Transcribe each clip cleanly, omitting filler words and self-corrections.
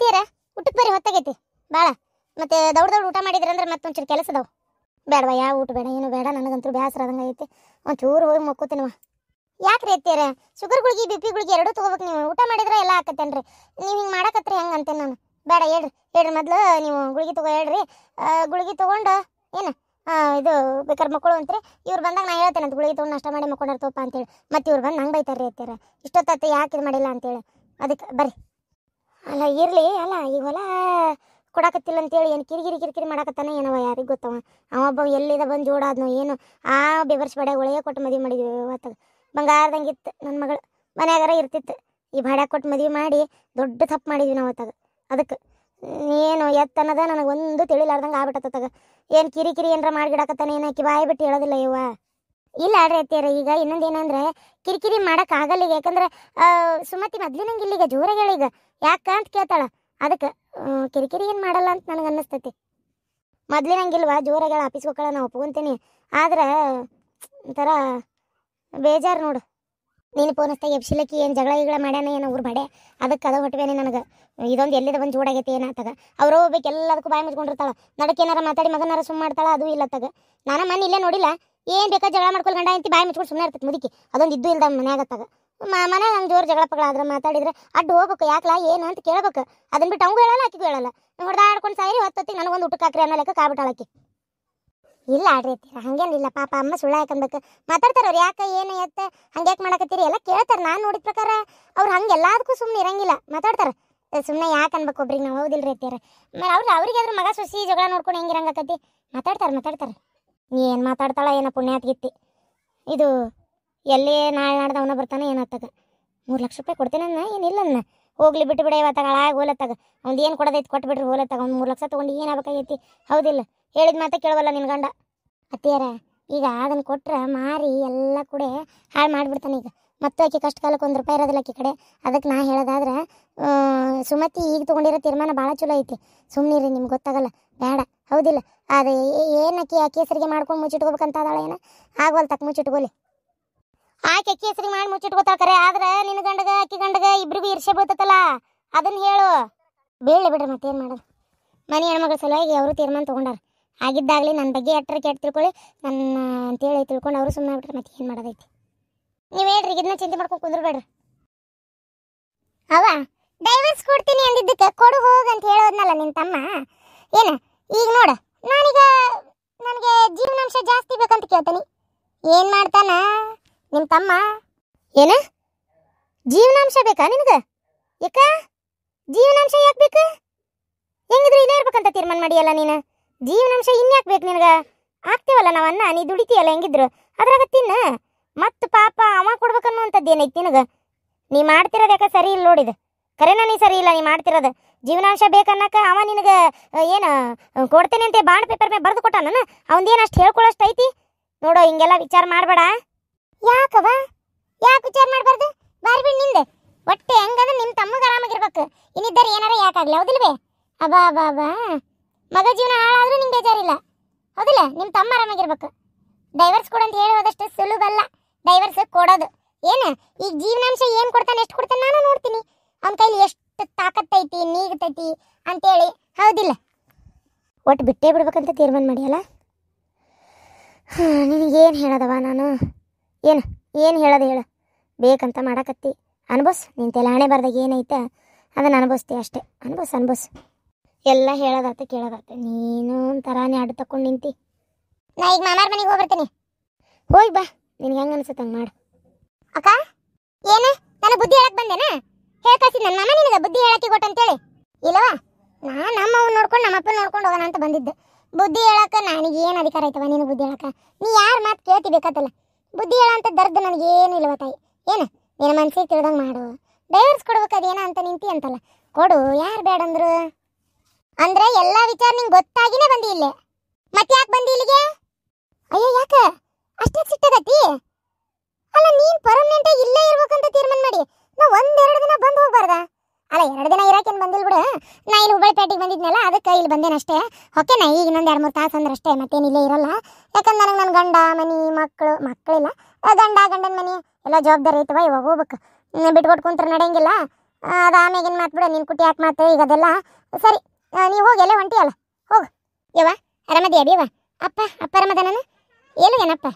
ಅತ್ತಿಯರ ಊಟಕ್ಕೆ ಬರ್ರಿ, ಹೊತ್ತಾಗೈತಿ ಭಾಳ. ಮತ್ತೆ ದೌಡ್ ಊಟ ಮಾಡಿದ್ರಿ ಅಂದ್ರೆ ಮತ್ತೊಂಚೂರು ಕೆಲಸ ಅದಾವ. ಬೇಡವಾ, ಯಾವ ಊಟ ಬೇಡ, ಏನು ಬೇಡ, ನನಗಂತೂ ಬೇಸರ ಆದಂಗೆ ಐತಿ. ಒಂಚೂರು ಹೋಗಿ ಮಕ್ಕೋತೀನವ. ಯಾಕ್ರಿ ಅತ್ತಿಯರ ಶುಗರ್ ಗುಳಿಗೆ BP ಗುಳಿಗೆ ಎರಡೂ ತೊಗೋಬೇಕು. ನೀವು ಊಟ ಮಾಡಿದ್ರೆ ಎಲ್ಲ ಆಕತ್ತೇನ್ರಿ. ನೀವು ಹಿಂಗೆ ಮಾಡಕತ್ರಿ ಹೆಂಗೆ ಅಂತೇನೆ ನಾನು. ಬೇಡ, ಹೇಳ್ರಿ ಮೊದಲು ನೀವು ಗುಳಿಗೆ ತಗೋ ಹೇಳ್ರಿ. ಗುಳಿಗೆ ತೊಗೊಂಡು ಏನು ಇದು ಬೇಕಾದ್ರೆ ಮಕ್ಕಳು ಅಂತ್ರಿ. ಇವ್ರು ಬಂದಾಗ ನಾ ಹೇಳ್ತೇನೆ ಅಂತ ಗುಳಿಗೆ ತೊಗೊಂಡು ನಷ್ಟ ಮಾಡಿ ಮಕ್ಕೊಂಡ್ರ ತೋಪ ಅಂತೇಳಿ. ಮತ್ತೆ ಇವ್ರು ಬಂದು ನಂಗೆ ಬೈತಾರ್ರಿ ಅತ್ತಿಯರ, ಇಷ್ಟೊತ್ತತ್ತೆ ಯಾಕೆ ಇದು ಮಾಡಿಲ್ಲ ಅಂತೇಳಿ. ಅದಕ್ಕೆ ಬರ್ರಿ. ಅಲ್ಲ ಇರಲಿ, ಅಲ್ಲ ಈ ಹೊಲ ಕೊಡಾಕತ್ತಿಲ್ಲ ಅಂತೇಳಿ ಏನು ಕಿರಿಕಿರಿ ಮಾಡಾಕತ್ತಾನ ಏನವ, ಯಾರಿಗೆ ಗೊತ್ತವ. ಅವೊಬ್ಬ ಎಲ್ಲಿದ ಬಂದು ಜೋಡಾದ್ನೋ ಏನು. ಆ ಬೆವರ್ಸಿ ಬಡ್ಯಾಗ ಒಳಗೆ ಕೊಟ್ಟು ಮದುವೆ ಮಾಡಿದ್ವಿ. ಅವತ್ತಾಗ ಬಂಗಾರದಂಗೆ ಇತ್ತು ನನ್ನ ಮಗಳು, ಮನ್ಯಾಗಾರ ಇರ್ತಿತ್ತು. ಈ ಬಾಡ್ಯಾಗ ಕೊಟ್ಟು ಮದುವೆ ಮಾಡಿ ದೊಡ್ಡ ತಪ್ಪು ಮಾಡಿದ್ವಿ ನಾವು ಅವತ್ತಾಗ. ಅದಕ್ಕೆ ಏನು ಎತ್ತನ್ನದ ನನಗೆ ಒಂದು ತಿಳಿಲಾರ್ದಂಗೆ ಆಗ್ಬಿಟ್ಟತ್ತಾಗ. ಏನು ಕಿರಿಕಿರಿ ಏನಾರ ಮಾಡಿಗಿಡಾಕತ್ತಾನೆ, ಏನಾಕಿ ಬಾಯಿ ಬಿಟ್ಟು ಹೇಳೋದಿಲ್ಲ ಇವ. ಇಲ್ಲ ಆಡ್ರಿ ಅತ್ತಿಯರ, ಈಗ ಇನ್ನೊಂದು ಏನಂದ್ರೆ ಕಿರಿಕಿರಿ ಮಾಡೋಕ್ಕಾಗಲ್ಲ ಈಗ. ಯಾಕಂದ್ರೆ ಸುಮತಿ ಮೊದ್ಲಿನಂಗೆ ಇಲ್ಲಿಗ ಜೋರಾಗಿ ಹೇಳೀಗ ಯಾಕ ಅಂತ ಕೇಳ್ತಾಳ. ಅದಕ್ಕೆ ಕಿರಿಕಿರಿ ಏನು ಮಾಡಲ್ಲ ಅಂತ ನನಗೆ ಅನ್ನಿಸ್ತೈತಿ. ಮೊದ್ಲಿನಂಗಿಲ್ವ ಜೋರಾಗಿ ಹೇಳ, ಆಫೀಸ್ಗೆ ಹೋಗೋಣ ನಾವು ಒಪ್ಕೊಂತೀನಿ. ಆದ್ರೆ ಒಂಥರ ಬೇಜಾರು ನೋಡು. ನೀನು ಫೋನ್ ಹಚ್ತಾಗ ಎಬ್ಸಿಲಕ್ಕಿ ಏನು ಜಗಳ ಮಾಡ್ಯಾನ ಏನೋ ಊರು ಬಡೆ. ಅದಕ್ಕೆ ಅದ ಹೊಟ್ಟಬೇನೆ ನನಗೆ. ಇದೊಂದು ಎಲ್ಲಿದ ಬಂದು ಜೋಡಾಗೈತಿ ಏನಾತಾಗ. ಅವ್ರು ಹೋಗ್ಬೇಕು ಎಲ್ಲದಕ್ಕೂ ಬಾಯಿ ಮುಚ್ಕೊಂಡಿರ್ತಾಳೆ. ನಡಕ್ಕೆ ಏನಾರ ಮಾತಾಡಿ ಮಗನಾರ ಸುಮ್ಮ ಮಾಡ್ತಾಳೆ, ಅದು ಇಲ್ಲತ್ತಾಗ. ನಾನು ಮನೆ ಇಲ್ಲೇ ನೋಡಿಲ್ಲ, ಏನು ಬೇಕಾದ ಜಗಳ ಮಾಡ್ಕೊಂಡು ಗಂಡ ಅಂತಿ ಬಾಯಿ ಮುಚ್ಕೊಂಡು ಸುಮ್ಮನೆ ಇರ್ತೈತೆ ಮುದುಕಿ. ಅದೊಂದು ಇದ್ದು ಇಲ್ದ ಮನ್ಯಾಗತ್ತಾಗ. ಮನೆ ಹಂಗೆ ಜೋರು ಜಗಳ ಪಗಳ ಆದ್ರೆ ಮಾತಾಡಿದ್ರೆ ಅಡ್ಡು ಹೋಗ್ಬೇಕು. ಯಾಕಲ ಏನು ಅಂತ ಕೇಳ್ಬೇಕು. ಅದನ್ನ ಬಿಟ್ಟು ಅವಂಗೂ ಹೇಳಲ್ಲ, ಆಕಿಗೂ ಹೇಳಲ್ಲ. ಹೊಡೆದಾಡ್ಕೊಂಡು ಸಾಯಿರಿ ಹೊತ್ತೊತ್ತಿಗೆ ನನಗೊಂದು ಊಟಕ್ಕೆ ಹಾಕ್ರಿ ಅನ್ನೋ ಲೆಕ್ಕ ಕಾಬಿಟ್ಟಾಳಕಿ. ಇಲ್ಲ ಆಡ್ರಿ ಅತ್ತೀರ, ಹಂಗೇನಿಲ್ಲ. ಪಾಪ ಅಮ್ಮ ಸುಳ್ಳ ಯಾಕನ್ಬೇಕು ಮಾತಾಡ್ತಾರೆ ಅವ್ರು. ಯಾಕೆ ಏನು ಎತ್ತ ಹಂಗೆ ಯಾಕೆ ಮಾಡಕತ್ತೀರಿ ಎಲ್ಲ ಕೇಳ್ತಾರೆ. ನಾನು ನೋಡಿದ ಪ್ರಕಾರ ಅವ್ರು ಹಂಗೆ ಎಲ್ಲದಕ್ಕೂ ಸುಮ್ಮನೆ ಇರಂಗಿಲ್ಲ, ಮಾತಾಡ್ತಾರೆ. ಸುಮ್ಮನೆ ಯಾಕೆ ಅನ್ಬೇಕು ಒಬ್ರಿಗೆ ನಾವು, ಹೌದಿಲ್ರಿ ಅತ್ತೀರ. ಅವ್ರಿಗೆ ಅದ್ರ ಮಗ ಸೊಸಿ ಜಗಳ ನೋಡ್ಕೊಂಡು ಹೆಂಗಿರಂಗಕತಿ ಮಾತಾಡ್ತಾರೆ. ಏನು ಮಾತಾಡ್ತಾಳ ಏನೋ ಪುಣ್ಯಾತ್ಗಿತ್ತಿ. ಇದು ಎಲ್ಲಿ ನಾಳೆ ನಾಡ್ದು ಅವನ ಬರ್ತಾನೆ ಏನತ್ತಾಗ. 3 ಲಕ್ಷ ರೂಪಾಯಿ ಕೊಡ್ತೇನೆ ಏನಿಲ್ಲ ಅನ್ನ. ಹೋಗ್ಲಿ ಬಿಟ್ಟು ಬಿಡ, ಇವತ್ತಾಗ ಹಾಳಾಗಿ ಹೋಲತ್ತಾಗ. ಅವ್ನು ಏನು ಕೊಡೋದೈತಿ ಕೊಟ್ಟು ಬಿಡ್ರಿ ಹೋಲತ್ತಾಗ. ಅವ್ನು 3 ಲಕ್ಷ ತೊಗೊಂಡು ಏನಾಗಬೇಕಾಗೈತಿ, ಹೌದಿಲ್ಲ. ಹೇಳಿದ ಮಾತೆ ಕೇಳವಲ್ಲ ನಿನ್ನ ಗಂಡ. ಅತ್ತಿಯರ ಈಗ ಅದನ್ನು ಕೊಟ್ರೆ ಮಾರಿ ಎಲ್ಲ ಕೂಡ ಹಾಳು ಮಾಡಿಬಿಡ್ತಾನೆ. ಈಗ ಮತ್ತು ಆಕೆ ಕಷ್ಟ ಕಾಲಕ್ಕೆ 1 ರೂಪಾಯಿ ಇರೋದಿಲ್ಲ ಆಕೆ ಕಡೆ. ಅದಕ್ಕೆ ನಾ ಹೇಳೋದಾದ್ರೆ ಸುಮತಿ ಈಗ ತೊಗೊಂಡಿರೋ ತೀರ್ಮಾನ ಭಾಳ ಚಲೋ ಐತಿ. ಸುಮ್ಮನಿರಿ, ನಿಮ್ಗೆ ಗೊತ್ತಾಗಲ್ಲ, ಬೇಡ, ಹೌದಿಲ್ಲ. ಅದು ಏನಕ್ಕೆ ಆಕೆ ಹೆಸರಿಗೆ ಮಾಡ್ಕೊಂಡು ಮುಚ್ಚಿಟ್ಕೋಬೇಕಂತ ಅದಾಳ ಏನೋ ಆಗವಲ್ ತಕ್ಕ ಮುಚ್ಚಿಟ್ಕೋಲಿ. ಆಕೆ ಅಕ್ಕಿ ಹೆಸರಿಗೆ ಮಾಡಿ ಮುಚ್ಚಿಟ್ಕೋತಾಳೆ ಕರೆ. ಆದ್ರೆ ನಿನ್ನ ಗಂಡಗ ಆಕೆ ಗಂಡಗ ಇಬ್ರಿಗೂ ಈರ್ಷೆ ಬೀಳ್ತತ್ತಲ್ಲ, ಅದನ್ನು ಹೇಳು. ಬೀಳಲಿ ಬಿಡ್ರಿ, ಮತ್ತೇನು ಮಾಡೋದು. ಮನೆ ಹೆಣ್ಮಗಳ ಸಲುವಾಗಿ ಅವರು ತೀರ್ಮಾನ ತೊಗೊಂಡಾರ. ಆಗಿದ್ದಾಗಲಿ ನನ್ನ ಬಗ್ಗೆ ಎಟ್ಟರೆ ಕೆಟ್ಟ ತಿಳ್ಕೊಳ್ಳಿ ನನ್ನ ಅಂತೇಳಿ ತಿಳ್ಕೊಂಡು ಅವರು ಸುಮ್ಮನೆ ಆಗ್ಬಿಟ್ರೆ ಮತ್ತೆ ಏನು ಮಾಡೋದೈತಿ. ನೀವು ಹೇಳ್ರಿ, ಇದನ್ನ ಚಿಂತೆ ಮಾಡ್ಕೊಂಡು ಕುಂದ್ರಬೇಡ್ರಿ. ಅವ ಡೈವರ್ಸ್ ಕೊಡ್ತೀನಿ ಅಂದಿದ್ದಕ್ಕೆ ಕೊಡು ಹೋಗು ಅಂತ ಹೇಳೋದ್ನಲ್ಲ ನಿನ್ನ ತಮ್ಮ. ಏನು ಈಗ ನೋಡು, ನಾನೀಗ ನನಗೆ ಜೀವನಾಂಶ ಜಾಸ್ತಿ ಬೇಕಂತ ಕೇಳ್ತೀನಿ. ಏನು ಮಾಡ್ತಾನ ನಿಮ್ಮ ತಮ್ಮ? ಏನ ಜೀವನಾಂಶ ಬೇಕಾ ನಿನಗೆ? ಯಾಕ ಜೀವನಾಂಶ ಯಾಕೆ ಬೇಕು? ಹೆಂಗಿದ್ರು ಇಲ್ಲೇ ಇರ್ಬೇಕಂತ ತೀರ್ಮಾನ ಮಾಡಿಯಲ್ಲ ನೀನು. ಜೀವನಾಂಶ ಇನ್ಯಾಕೆ ಬೇಕು ನಿನಗೆ? ಆಗ್ತೇವಲ್ಲ ನಾವು ಅನ್ನ, ನೀ ದುಡಿತೀಯಲ್ಲ ಹೆಂಗಿದ್ರು ಅದ್ರಾಗ ತಿನ್ನ. ಮತ್ತು ಪಾಪ ಅವ ಕೊಡ್ಬೇಕನ್ನುವಂಥದ್ದು ಏನೈತಿ ನಿನಗೆ? ನೀ ಮಾಡ್ತಿರೋದು ಯಾಕೆ ಸರಿ ಇಲ್ಲ ನೋಡಿದ. ಕರೆನ ನೀ ಸರಿ ಇಲ್ಲ ನೀ ಮಾಡ್ತಿರೋದು. ಜೀವನಾಂಶ ಬೇಕನ್ನಕ ಅವ ನಿನಗೆ ಏನು ಕೊಡ್ತೇನೆ ಅಂತ ಬಾಂಡ್ ಪೇಪರ್ ಮೇಲೆ ಬರೆದು ಕೊಟ್ಟ. ನಾನು ಅವನದೇನು ಅಷ್ಟು ಹೇಳ್ಕೊಳ್ಳೋಷ್ಟು ಐತಿ ನೋಡೋ. ಹಿಂಗೆಲ್ಲ ವಿಚಾರ ಮಾಡಬೇಡ. ಯಾಕವ ಯಾಕೆ ವಿಚಾರ ಮಾಡಬಾರ್ದು? ಬಾರಿ ಬಿಡು ನಿಂದೆ ಒಟ್ಟೆ. ಹೆಂಗಂದ್ರೆ ನಿಮ್ಮ ತಮ್ಮಗೆ ಆರಾಮಾಗಿರ್ಬೇಕು. ಇನ್ನಿದ್ದಾರೆ ಏನಾರ ಯಾಕಾಗಲಿ, ಹೌದಿಲ್ವೇ? ಅಬಾ ಮಗ ಜೀವನ ಹಾಳಾದ್ರೂ ನಿಂಗೆ ಬೇಜಾರಿಲ್ಲ, ಹೌದಿಲ್ಲ. ನಿಮ್ಮ ತಮ್ಮ ಆರಾಮಾಗಿರ್ಬೇಕು. ಡೈವರ್ಸ್ ಕೊಡು ಅಂತ ಹೇಳೋದಷ್ಟು ಸುಲಭಲ್ಲ ಡೈವರ್ಸ್ ಕೊಡೋದು. ಏನು ಈಗ ಜೀವನಾಂಶ ಏನು ಕೊಡ್ತಾನೆ, ಎಷ್ಟು ಕೊಡ್ತಾನೆ ನಾನು ನೋಡ್ತೀನಿ. ಅವನ ಕೈಲಿ ಎಷ್ಟು ತಾಕತ್ತೈತಿ ನೀಗತೈತಿ ಅಂತೇಳಿ, ಹೌದಿಲ್ಲ. ಒಟ್ಟು ಬಿಟ್ಟೇ ಬಿಡ್ಬೇಕಂತ ತೀರ್ಮಾನ ಮಾಡಿಯಲ್ಲ. ನಿನಗೇನು ಹೇಳೋದವ ನಾನು? ಏನು ಹೇಳೋದು ಹೇಳು? ಬೇಕಂತ ಮಾಡಕತ್ತಿ ಅನ್ಭವ್ಸ್. ನಿನ್ನ ತಲೆ ಹಣೆ ಬರ್ದಾಗ ಏನೈತೆ ಅದನ್ನು ಅನುಭವಿಸ್ತಿ ಅಷ್ಟೇ. ಅನ್ಭವ್ಸ್. ಎಲ್ಲ ಹೇಳೋದಾತ ಕೇಳೋದಾತ. ನೀನು ಒಂಥರಾನೇ ಆಡು ತಕೊಂಡು ನಿಂತಿ. ನಾ ಈಗ ಮಾಮಾರ ಮನೆಗೆ ಹೋಗ್ಬರ್ತೀನಿ. ಹೋಗಿ ಬಾ, ನಿನ್ಗೆ ಹೆಂಗೆ ಅನ್ಸುತ್ತೆ ಹಂಗೆ ಮಾಡು. ಅಕ್ಕ ಏನು ನನಗೆ ಬುದ್ಧಿ ಹೇಳಕ್ಕೆ ಬಂದೇನಾ? ಹೇಳ್ಕಳ್ಸಿದ್ ನನ್ನ ಮಾಮ ನಿನಗೆ ಬುದ್ಧಿ ಹೇಳಕ್ಕೆ ಕೊಟ್ಟಂತೇಳಿ? ಇಲ್ಲವಾ, ನಾನು ನಮ್ಮವ್ವ ನೋಡ್ಕೊಂಡು ನಮ್ಮಪ್ಪ ನೋಡ್ಕೊಂಡು ಹೋಗೋಣ ಅಂತ ಬಂದಿದ್ದೆ. ಬುದ್ಧಿ ಹೇಳಕ್ಕೆ ನನಗೆ ಏನು ಅಧಿಕಾರ ಆಯ್ತವ ನೀನು ಬುದ್ಧಿ ಹೇಳಕ್ಕೆ? ನೀ ಯಾರು ಮಾತು ಕೇಳ್ತಿ ಬೇಕಾತಲ್ಲ. ಬುದ್ಧಿ ಹೇಳಂತ ದರ್ದು ನನಗೇನು ಇಲ್ಲವ ತಾಯಿ. ಏನು ನಿನ್ನ ಮನಸ್ಸಿಗೆ ತಿಳಿದಂಗೆ ಮಾಡು. ಡೈವರ್ಸ್ ಕೊಡ್ಬೇಕು ಅದೇನ ಅಂತ ನಿಂತಿ ಅಂತಲ್ಲ, ಕೊಡು. ಯಾರು ಬೇಡ ಅಂದ್ರು? ಅಂದ್ರೆ ಎಲ್ಲ ವಿಚಾರ ನಿಂಗೆ ಗೊತ್ತಾಗಿನೇ ಬಂದಿ ಇಲ್ಲೇ. ಮತ್ತೆ ಯಾಕೆ ಬಂದಿ ಇಲ್ಲಿಗೆ? ಅಯ್ಯೋ ಯಾಕೆ ಅಷ್ಟೇ ಸಿಟ್ಟಾಗತ್ತಿ? ಅಲ್ಲ ನೀನು ಪರ್ಮನೆಂಟಾಗಿ ಇಲ್ಲೇ ಇರ್ಬೇಕಂತ ತೀರ್ಮಾನ ಮಾಡಿ ನಾವು 1-2 ದಿನ ಬಂದು ಹೋಗ್ಬಾರ್ದ? ಅಲ್ಲ 2 ದಿನ ಇರಾಕೇನು ಬಂದಿಲ್ಲ ಬಿಡು. ನಾ ಇಲ್ಲಿ ಹುಬ್ಬಳ್ಳಿಪೇಟೆಗೆ ಬಂದಿದ್ನಲ್ಲ, ಅದಕ್ಕೆ ಇಲ್ಲಿ ಬಂದೇನಷ್ಟೇ. ಓಕೆನಾ? ಈಗ ಇನ್ನೊಂದು 2-3 ತಾಸು ಅಂದ್ರೆ ಅಷ್ಟೇ, ಮತ್ತೇನು ಇಲ್ಲೇ ಇರಲ್ಲ. ಯಾಕಂದ್ರೆ ನನಗೆ ನನ್ನ ಗಂಡ ಮನೆ ಮಕ್ಕಳಿಲ್ಲ. ಗಂಡನ ಮನೆ ಎಲ್ಲ ಜವಾಬ್ದಾರಿ ಐತವ. ಇವಾಗ ಹೋಗ್ಬೇಕು. ಬಿಟ್ಕೊಟ್ಟು ಕುಂತ್ರೆ ನಡೆಯಂಗಿಲ್ಲ. ಅದು ಆಮೇಗಿನ ಮಾತು ಬಿಡ, ನಿನ್ನ ಕುಟಿ ಯಾಕೆ ಮಾತು ಈಗ ಅದೆಲ್ಲ ಸರಿ. ನೀವು ಹೋಗಿ ಎಲ್ಲ ಹೊಂಟಿಯಲ್ಲ, ಹೋಗು. ಯವ್ವ ಆರಾಮದಿ ಅಬಿಯವ್ವ? ಅಪ್ಪ ಆರಾಮದಾನ? ಏನು ಏನಪ್ಪ?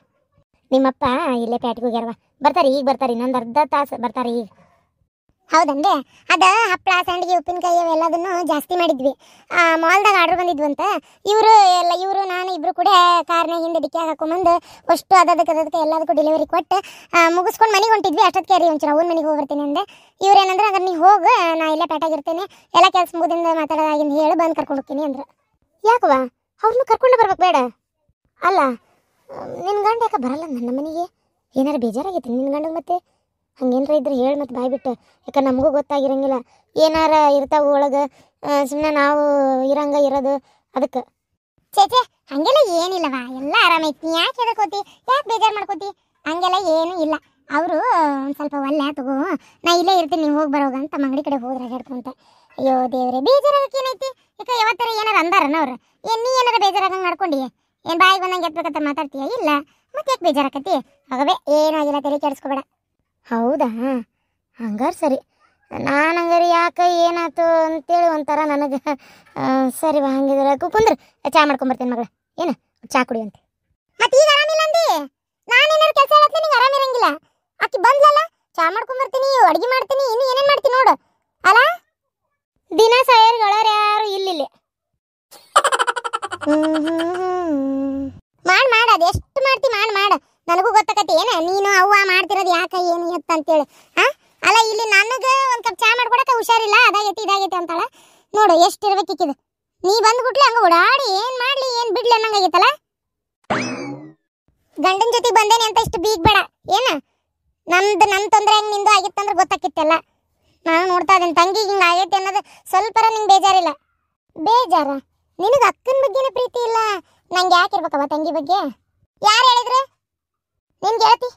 ನಿಮ್ಮಪ್ಪ ಇಲ್ಲೇ ಪ್ಯಾಟಿಗೆ ಹೋಗ್ಯಾರವ, ಬರ್ತಾರೆ ಈಗ, ಬರ್ತಾರೆ ಇನ್ನೊಂದು ಅರ್ಧ ತಾಸು ಬರ್ತಾರೆ ಈಗ. ಹೌದನ್ರಿ? ಅದು ಹಪ್ಪಳ ಸಂಡಿಗೆ ಉಪ್ಪಿನಕಾಯಿ ಅವೆಲ್ಲದನ್ನು ಜಾಸ್ತಿ ಮಾಡಿದ್ವಿ. ಮಾಲ್ದಾಗ ಆರ್ಡ್ರ್ ಬಂದಿದ್ವಂತ. ಇವರು ನಾನು ಇಬ್ಬರು ಕೂಡ ಕಾರ್ನಾಗ ಹಿಂದೆ ಡಿಕ್ಕಿ ಹಾಕೊಂಬಂದು ಅಷ್ಟು ಅದಕ್ಕೆ ಎಲ್ಲದಕ್ಕೂ ಡೆಲಿವರಿ ಕೊಟ್ಟು ಮುಗಿಸ್ಕೊಂಡು ಮನೆಗೆ ಹೊಂಟಿದ್ವಿ. ಅಷ್ಟೊತ್ತಿಗೆ ರೀ ಒಂಚೂರು ಅವ್ನ ಮನೆಗೆ ಹೋಗ್ಬರ್ತೀನಿ ಅಂದೆ. ಇವ್ರೇನಂದ್ರೆ ಅದ್ರ ನೀವು ಹೋಗು, ನಾ ಇಲ್ಲೇ ಪ್ಯಾಟಾಗಿರ್ತೇನೆ, ಎಲ್ಲ ಕೆಲಸ ಮುಗಿದಿಂದ ಮಾತಾಡೋದಾಗಿಂದ ಹೇಳಿ ಬಂದು ಕರ್ಕೊಂಡು ಹೋಗ್ತೀನಿ ಅಂದ್ರೆ. ಯಾಕವ ಅವ್ರನ್ನೂ ಕರ್ಕೊಂಡು ಬರ್ಬೇಕು ಬೇಡ? ಅಲ್ಲ ನಿನ್ನ ಗಂಡ ಯಾಕೆ ಬರಲ್ಲ ನನ್ನ ಮನೆಗೆ? ಏನಾರು ಬೇಜಾರಾಗೈತಿ ನಿನ್ನ ಗಂಡಗೆ? ಮತ್ತೆ ಹಂಗೇನಾರ ಇದ್ರೆ ಹೇಳಿ ಮತ್ತೆ ಬಾಯ್ಬಿಟ್ಟು, ಯಾಕಂದ್ರೆ ನಮಗೂ ಗೊತ್ತಾಗಿರಂಗಿಲ್ಲ. ಏನಾರ ಇರ್ತಾವೆ ಒಳಗೆ, ಸುಮ್ಮನೆ ನಾವು ಇರೋದು ಅದಕ್ಕೆ. ಚೇಚೆ ಹಂಗೆಲ್ಲ ಏನಿಲ್ಲವ, ಎಲ್ಲ ಆರಾಮೈತಿ. ನೀ ಯಾಕೆ ಹೆದರ್ಕೋತಿ, ಯಾಕೆ ಬೇಜಾರು ಮಾಡ್ಕೋತಿ? ಹಂಗೆಲ್ಲ ಏನೂ ಇಲ್ಲ. ಅವರು ಒಂದು ಸ್ವಲ್ಪ ಒಳ್ಳೆ ತಗೋ, ನಾ ಇಲ್ಲೇ ಇರ್ತೀನಿ, ನೀವು ಹೋಗಿ ಬರೋಗ ಅಂತ ಅಂಗಡಿ ಕಡೆ ಹೋದ್ರೆ ಹೇಳ್ಕೊಂತ. ಅಯ್ಯೋ ದೇವ್ರೆ, ಬೇಜಾರಾಗಕ್ಕೆ ಏನೈತಿ? ಯಾಕೆ ಯಾವತ್ತರ ಏನಾರು ಅಂದಾರನ ಅವ್ರು? ನೀ ಏನಾರ ಬೇಜಾರಾಗಂಗೆ ಮಾಡ್ಕೊಂಡು ಏನು ಬಾಯಿಗೆ ಬಂದಂಗೆ ಎತ್ಬೇಕಂತ ಮಾತಾಡ್ತೀಯ? ಇಲ್ಲ ಮತ್ತೆ ಯಾಕೆ ಬೇಜಾರಾಕತಿ? ಆಗವೇ ಏನೂ ಆಗಿಲ್ಲ, ತಲೆ ಕೆಡಿಸ್ಕೊಬೇಡ. ಹೌದಾ? ಹಂಗಾರೆ ಸರಿ. ನಾನು ಹಂಗಾರೆ ಯಾಕೆ ಏನಾಯ್ತು ಅಂತೇಳಿ ಒಂಥರ ನನಗೆ ಸರಿ ಬಾ, ಹಂಗಿದ್ರೆ ಕುಂದ್ರೆ ಚಾ ಮಾಡ್ಕೊಂಬರ್ತೀನಿ ಮಗಳ. ಏನು ಚಾ ಕುಡಿ ಅಂತ ಮತ್ತೆ ಈಗ ಆರಾಮಿಲ್ಲ ಅಂದಿ? ನಾನೇನಾರು ಕೆಲಸ ಹೇಳತ್ತೆ ನಿಂಗೆ ಆರಾಮಿರಂಗಿಲ್ಲ. ಆಕಿ ಬಂದ್ಲಲ್ಲ, ಚಾ ಮಾಡ್ಕೊಂಬರ್ತೀನಿ, ಅಡುಗೆ ಮಾಡ್ತೀನಿ, ಇನ್ನು ಏನೇನು ಮಾಡ್ತೀನಿ ನೋಡು. ಅಲ್ಲ ದಿನ ಸಾಯರ್ಗಳವ್ರು ಯಾರು ಇಲ್ಲಿ ಮಾಡ ಅದು ಎಷ್ಟು ಮಾಡ್ತಿ ಮಾಡ. ನನಗೂ ಗೊತ್ತಾಕತಿ ಏನ ನೀನು ಅವ್ವ ಮಾಡ್ತಿರೋದು ಯಾಕೆ ಏನು ಎತ್ತ ಅಂತೇಳಿ. ಅಲ್ಲ ಇಲ್ಲಿ ನನಗೆ ಒಂದು ಕಪ್ ಚಾ ಮಾಡ್ಕೊಡಕ್ಕೆ ಹುಷಾರಿಲ್ಲ, ಇದಾಗೈತಿ ಅಂತಾಳ ನೋಡು. ಎಷ್ಟು ಇರ್ಬೇಕಿಕ್ಕಿದು? ನೀ ಬಂದ್ಬಿಟ್ಲೆ ಹಂಗ ಓಡಾಡಿ ಏನು ಮಾಡ್ಲಿ ಏನು ಬಿಡ್ಲಿ ಅನ್ನಂಗಾಗೈತಲ್ಲ. ಗಂಡನ ಜೊತೆಗೆ ಬಂದೇನೆ ಅಂತ ಇಷ್ಟು ಬೀಗ್ ಬೇಡ ಏನ. ನನ್ನ ತೊಂದರೆ ಹೆಂಗೆ ನಿಂದು ಆಗಿತ್ತಂದ್ರೆ ಗೊತ್ತಾಕಿತ್ತೆಲ್ಲ. ನಾನು ನೋಡ್ತಾ ಇದ್ದೀನಿ ತಂಗಿಗೆ ಹಿಂಗೆ ಆಗೈತೆ ಅನ್ನೋದು ಸ್ವಲ್ಪರ ನಿಂಗೆ ಬೇಜಾರಿಲ್ಲ. ಬೇಜಾರ? ನಿನಗೆ ಅಕ್ಕನ ಬಗ್ಗೆನೇ ಪ್ರೀತಿ ಇಲ್ಲ, ನಂಗೆ ಯಾಕೆ ಇರ್ಬೇಕವ ತಂಗಿ ಬಗ್ಗೆ? ಯಾರು ಹೇಳಿದ್ರು? ನಿನ್ನ ಗೆಳತಿ,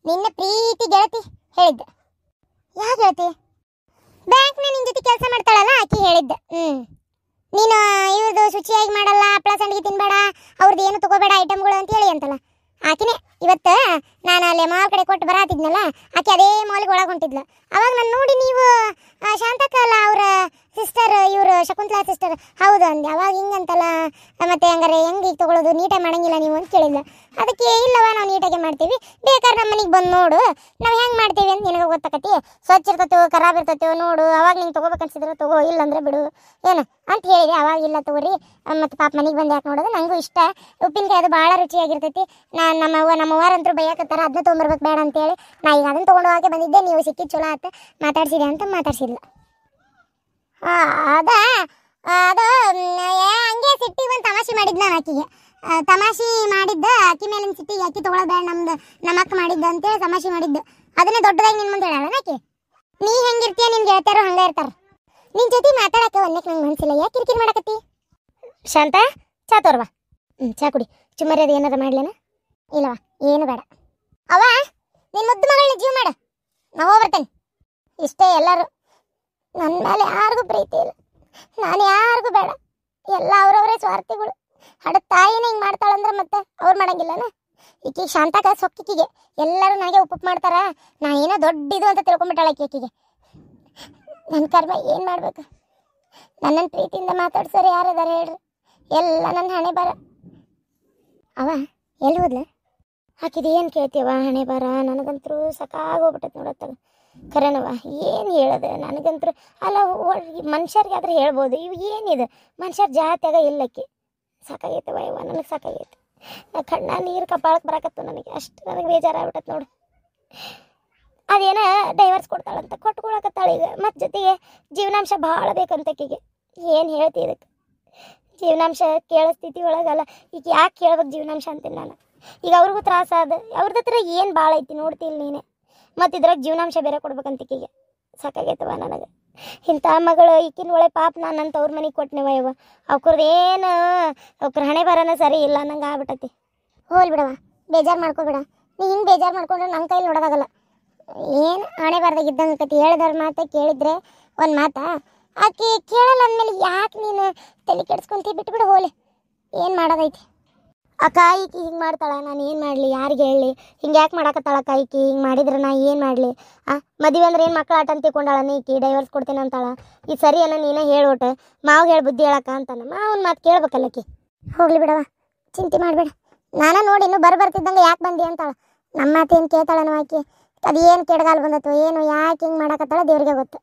ನಿನ್ನ ಪ್ರೀತಿ ಗೆಳತಿ ಹೇಳಿದ್ದೆ. ಯಾವ ಗೆಳತಿ? ಬ್ಯಾಂಕ್ನ ನಿನ್ನ ಜೊತೆ ಕೆಲಸ ಮಾಡ್ತಾಳಲ್ಲ ಆಕಿ ಹೇಳಿದ್ದೆ. ನೀನು ಇವ್ರದ್ದು ಶುಚಿಯಾಗಿ ಮಾಡಲ್ಲ, ಹಪ್ಪಳ ಸಂಡಿಗೆ ತಿನ್ಬೇಡ, ಅವ್ರದ್ದು ಏನು ತಗೋಬೇಡ ಐಟಮ್ಗಳು ಅಂತ ಹೇಳಿ ಅಂತಲ್ಲ ಆಕಿನೇ. ಇವತ್ತು ನಾನು ಅಲ್ಲಿ ಮಾಲ್ ಕಡೆ ಕೊಟ್ಟು ಬರಾತಿದ್ನಲ್ಲ, ಆಕೆ ಅದೇ ಮಾಲಿಗೆ ಒಳಗೆ ಹೊಂಟಿದ್ಲು. ಅವಾಗ ನಾನು ನೋಡಿ ನೀವು ಶಾಂತಕ್ಕ ಅಲ್ಲ ಅವ್ರ ಸಿಸ್ಟರ್, ಇವರು ಶಕುಂತಲಾ ಸಿಸ್ಟರ್ ಹೌದು ಅಂದೆ. ಅವಾಗ ಹಿಂಗಂತಲ್ಲ, ಮತ್ತೆ ಹಂಗಾರೆ ಹೆಂಗೆ ಈಗ ತೊಗೊಳೋದು, ನೀಟಾಗಿ ಮಾಡಂಗಿಲ್ಲ ನೀವು ಅಂತ ಕೇಳಿಲ್ಲ. ಅದಕ್ಕೆ ಇಲ್ಲವ ನಾವು ನೀಟಾಗಿ ಮಾಡ್ತೀವಿ, ಬೇಕಾದ್ರೆ ನಮ್ಮ ಮನೆಗೆ ಬಂದು ನೋಡು ನಾವು ಹೆಂಗೆ ಮಾಡ್ತೀವಿ ಅಂತ ನಿನಗೆ ಗೊತ್ತಾಕತಿ. ಸ್ವಚ್ಛ ಇರ್ತೈತೋ ಖರಾಬ್ ಇರ್ತೈತೋ ನೋಡು, ಅವಾಗ ನಿಂಗೆ ತೊಗೋಬೇಕನ್ಸಿದ್ರೆ ತೊಗೋ, ಇಲ್ಲಂದ್ರೆ ಬಿಡು ಏನು ಅಂತ ಹೇಳಿದೆ. ಅವಾಗ ಇಲ್ಲ ತಗೋರಿ ಮತ್ತು ಪಾಪ ಮನೆಗೆ ಬಂದು ಯಾಕೆ ನೋಡೋದು, ನನಗೂ ಇಷ್ಟ ಉಪ್ಪಿನಕಾಯಿ, ಅದು ಭಾಳ ರುಚಿಯಾಗಿರ್ತೈತಿ. ನಾನು ನಮ್ಮವ್ವಾರಂತರೂ ಬೈಯಾಕತ್ತಾರ ಅದನ್ನ ತೊಗೊಂಬರ್ಬೇಕು ಬೇಡ ಅಂತೇಳಿ ನಾ ಈಗ ಅದನ್ನು ತೊಗೊಂಡು ಹೋಗಕ್ಕೆ ಬಂದಿದ್ದೆ. ನೀವು ಸಿಕ್ಕಿದ್ದು ಚಲೋ ಆಯ್ತು, ಮಾತಾಡ್ಸಿದೆ ಅಂತ ಮಾತಾಡ್ಸಿಲ್ಲ. ಅದು ಹಂಗೆ ಸಿಟ್ಟಿಗೆ ಒಂದು ತಮಾಷೆ ಮಾಡಿದ್ದು ನಾನು ಆಕಿಗೆ. ತಮಾಷೆ ಮಾಡಿದ್ದ ಆಕಿ ಮೇಲಿನ ಸಿಟ್ಟಿಗೆ ಅಕ್ಕಿ ತೊಗೊಳೋದು ಬೇಡ ನಮ್ಮ ಅಕ್ಕ ಮಾಡಿದ್ದ ಅಂತೇಳಿ ತಮಾಷೆ ಮಾಡಿದ್ದು. ಅದನ್ನೇ ದೊಡ್ಡದಾಗಿ ನಿನ್ನ ಮುಂದೆ ಹೇಳಲ್ಲ ಆಕಿ. ನೀ ಹೆಂಗಿರ್ತೀಯ ನಿನ್ಗೆ ಗೆಳತಿಯರು ಹಂಗೆ ಇರ್ತಾರೆ. ನಿನ್ನ ಜೊತೆ ಮಾತಾಡಕ್ಕೆ ಒಂದಕ್ಕೆ ನಂಗೆ ಮನಸ್ಸಿಲ್ಲ, ಯಾಕೆ ಕಿರಿಕಿರಿ ಮಾಡಕತ್ತಿ? ಶಾಂತ ಚಾ ತೋರ್ವಾ. ಚಾ ಕುಡಿ. ಚುಮ್ಮರಿ ಅದು ಏನಾರ ಮಾಡ್ಲೇನ? ಇಲ್ಲವ ಏನು ಬೇಡ. ಅವ ನಿನ್ನ ಮುದ್ದು ಮಗಳನ್ನ ಜೀವ ಮಾಡ, ನಾ ಹೋಗ್ಬರ್ತೇನೆ. ಇಷ್ಟೇ ಎಲ್ಲರೂ. ನನ್ನ ಮೇಲೆ ಯಾರಿಗೂ ಪ್ರೀತಿ ಇಲ್ಲ, ನಾನು ಯಾರಿಗೂ ಬೇಡ, ಎಲ್ಲ ಅವ್ರವರೇ ಸ್ವಾರ್ಥಿಗಳು. ಹಡ ತಾಯಿನ ಹಿಂಗೆ ಮಾಡ್ತಾಳಂದ್ರೆ ಮತ್ತೆ ಅವ್ರು ಮಾಡಂಗಿಲ್ಲನ? ಈಕಿಗೆ ಶಾಂತಕ ಸೊಕ್ಕಿಗೆ ಎಲ್ಲರೂ ನನಗೆ ಉಪ್ಪು ಮಾಡ್ತಾರ, ನಾ ಏನೋ ದೊಡ್ಡದು ಅಂತ ತಿಳ್ಕೊಂಬಿಟ್ಟಾಳ ಆಕಿಗೆ. ನನ್ನ ಕರ್ಮ ಏನು ಮಾಡ್ಬೇಕು? ನನ್ನನ್ನು ಪ್ರೀತಿಯಿಂದ ಮಾತಾಡ್ಸೋರು ಯಾರದಾರ ಹೇಳ್ರಿ? ಎಲ್ಲ ನನ್ನ ಹಣೆ ಬರ. ಅವ ಎಲ್ಲಿ ಹೋದ್ಲ? ಹಾಕಿದ ಏನು ಕೇಳ್ತೀವ ಹಣೆ ಬರ? ನನಗಂತರೂ ಸಾಕಾಗೋಗ್ಬಿಟ್ಟೈತೆ ನೋಡತ್ತಾಗ. ಖರೇನವ ಏನು ಹೇಳೋದು ನನಗಂತೂ. ಅಲ್ಲ ಮನುಷ್ಯರಿಗೆ ಆದ್ರೆ ಹೇಳ್ಬೋದು, ಇವು ಏನಿದೆ ಮನುಷ್ಯರ ಜಾತ್ಯಾಗ ಇಲ್ಲಕ್ಕೆ. ಸಾಕಾಗೈತವ ಇವ, ನನಗೆ ಸಾಕಾಗೈತೆ. ಕಣ್ಣ ನೀರು ಕಪಾಳಕ್ಕೆ ಬರಾಕತ್ತು ನನಗೆ, ಅಷ್ಟು ನನಗೆ ಬೇಜಾರಾಗ್ಬಿಟ್ಟೈತೆ ನೋಡು. ಅದೇನ ಡೈವರ್ಸ್ ಕೊಡ್ತಾಳಂತ ಕೊಟ್ಕೊಳಕತ್ತಾಳ ಈಗ, ಮತ್ತು ಜೊತೆಗೆ ಜೀವನಾಂಶ ಭಾಳ ಬೇಕಂತಕ್ಕಿಗೆ. ಏನು ಹೇಳ್ತಿ ಇದಕ್ಕೆ? ಜೀವನಾಂಶ ಕೇಳೋ ಸ್ಥಿತಿ ಒಳಗಲ್ಲ ಈಗ, ಯಾಕೆ ಕೇಳ್ಬೇಕು ಜೀವನಾಂಶ ಅಂತೀನಿ ನಾನು. ಈಗ ಅವ್ರಿಗೂ ತ್ರಾಸ ಅದ, ಅವ್ರದ್ದು ಹತ್ರ ಏನು ಭಾಳ ಐತಿ ನೋಡ್ತಿಲ್ಲ ನೀನೆ, ಮತ್ತು ಇದ್ರಾಗ ಜೀವನಾಂಶ ಬೇರೆ ಕೊಡ್ಬೇಕಂತಕ್ಕಿಗೆ. ಸಾಕಾಗೈತವ ನನಗೆ. ಇಂಥ ಮಗಳು ಈಕಿನ ಒಳ್ಳೆ ಪಾಪ ನಾನು ಅಂತ ಅವ್ರ ಮನೆಗೆ ಕೊಟ್ಟನೆವ ಇವ. ಅವ್ರದ್ದು ಏನು ಅವ್ರ ಹಣೆ ಬರೋನ ಸರಿ ಇಲ್ಲ ನಂಗೆ ಆಗ್ಬಿಟ್ಟತಿ. ಹೋಲ್ ಬಿಡವ, ಬೇಜಾರು ಮಾಡ್ಕೊಬೇಡ. ನೀ ಹಿಂಗೆ ಬೇಜಾರು ಮಾಡ್ಕೊಂಡ್ರೆ ನನ್ನ ಕೈಲಿ ನೋಡೋದಾಗಲ್ಲ. ಏನು ಹಣೆ ಬರ್ದಾಗ ಇದ್ದಂಗೆ ಕತಿ. ಹೇಳಿದವ್ರ ಮಾತು ಕೇಳಿದ್ರೆ ಒಂದು ಮಾತಾ, ಆಕೆ ಕೇಳಲ್ಲ ಅಂದಮೇಲೆ ಯಾಕೆ ನೀನು ತಲೆ ಕೆಡ್ಸ್ಕೊಂತಿ? ಬಿಟ್ಬಿಡು ಹೋಲಿ, ಏನು ಮಾಡೋದೈತಿ. ಅಕ್ಕ ಈಕಿ ಹಿಂಗೆ ಮಾಡ್ತಾಳ, ನಾನು ಏನು ಮಾಡಲಿ, ಯಾರಿಗೆ ಹೇಳಲಿ, ಹಿಂಗೆ ಯಾಕೆ ಮಾಡಾಕತ್ತಾಳ ಅಕ್ಕ ಈಕಿ, ಹಿಂಗೆ ಮಾಡಿದ್ರೆ ನಾ ಏನು ಮಾಡಲಿ? ಮದುವೆ ಅಂದ್ರೆ ಏನು ಮಕ್ಳು ಆಟ ಅಂತ ತಿಳ್ಕೊಂಡಾಳ ಈಕಿ, ಡೈವರ್ಸ್ ಕೊಡ್ತೀನಿ ಅಂತಾಳ. ಈ ಸರಿ ಏನೋ ನೀನೇ ಹೇಳ್ಬಿಟ್ಟು ಮಾವು ಹೇಳಿ ಬುದ್ಧಿ ಹೇಳಕ್ಕ ಅಂತಾನ. ಮಾವನ ಮಾತು ಕೇಳ್ಬೇಕಲ್ಲಕ್ಕಿ. ಹೋಗ್ಲಿ ಬಿಡವ, ಚಿಂತೆ ಮಾಡಬೇಡ. ನಾನು ನೋಡಿ ಇನ್ನೂ ಬರ್ತಿದ್ದಂಗೆ ಯಾಕೆ ಬಂದಿ ಅಂತಾಳ. ನಮ್ಮ ಮಾತು ಏನು ಕೇಳ್ತಾಳನೋ ಆಕಿ. ಅದು ಏನು ಕೆಡಗಾಲ ಬಂದತ್ತು ಏನು, ಯಾಕೆ ಹಿಂಗೆ ಮಾಡಾಕತ್ತಾಳ ದೇವ್ರಿಗೆ ಗೊತ್ತು.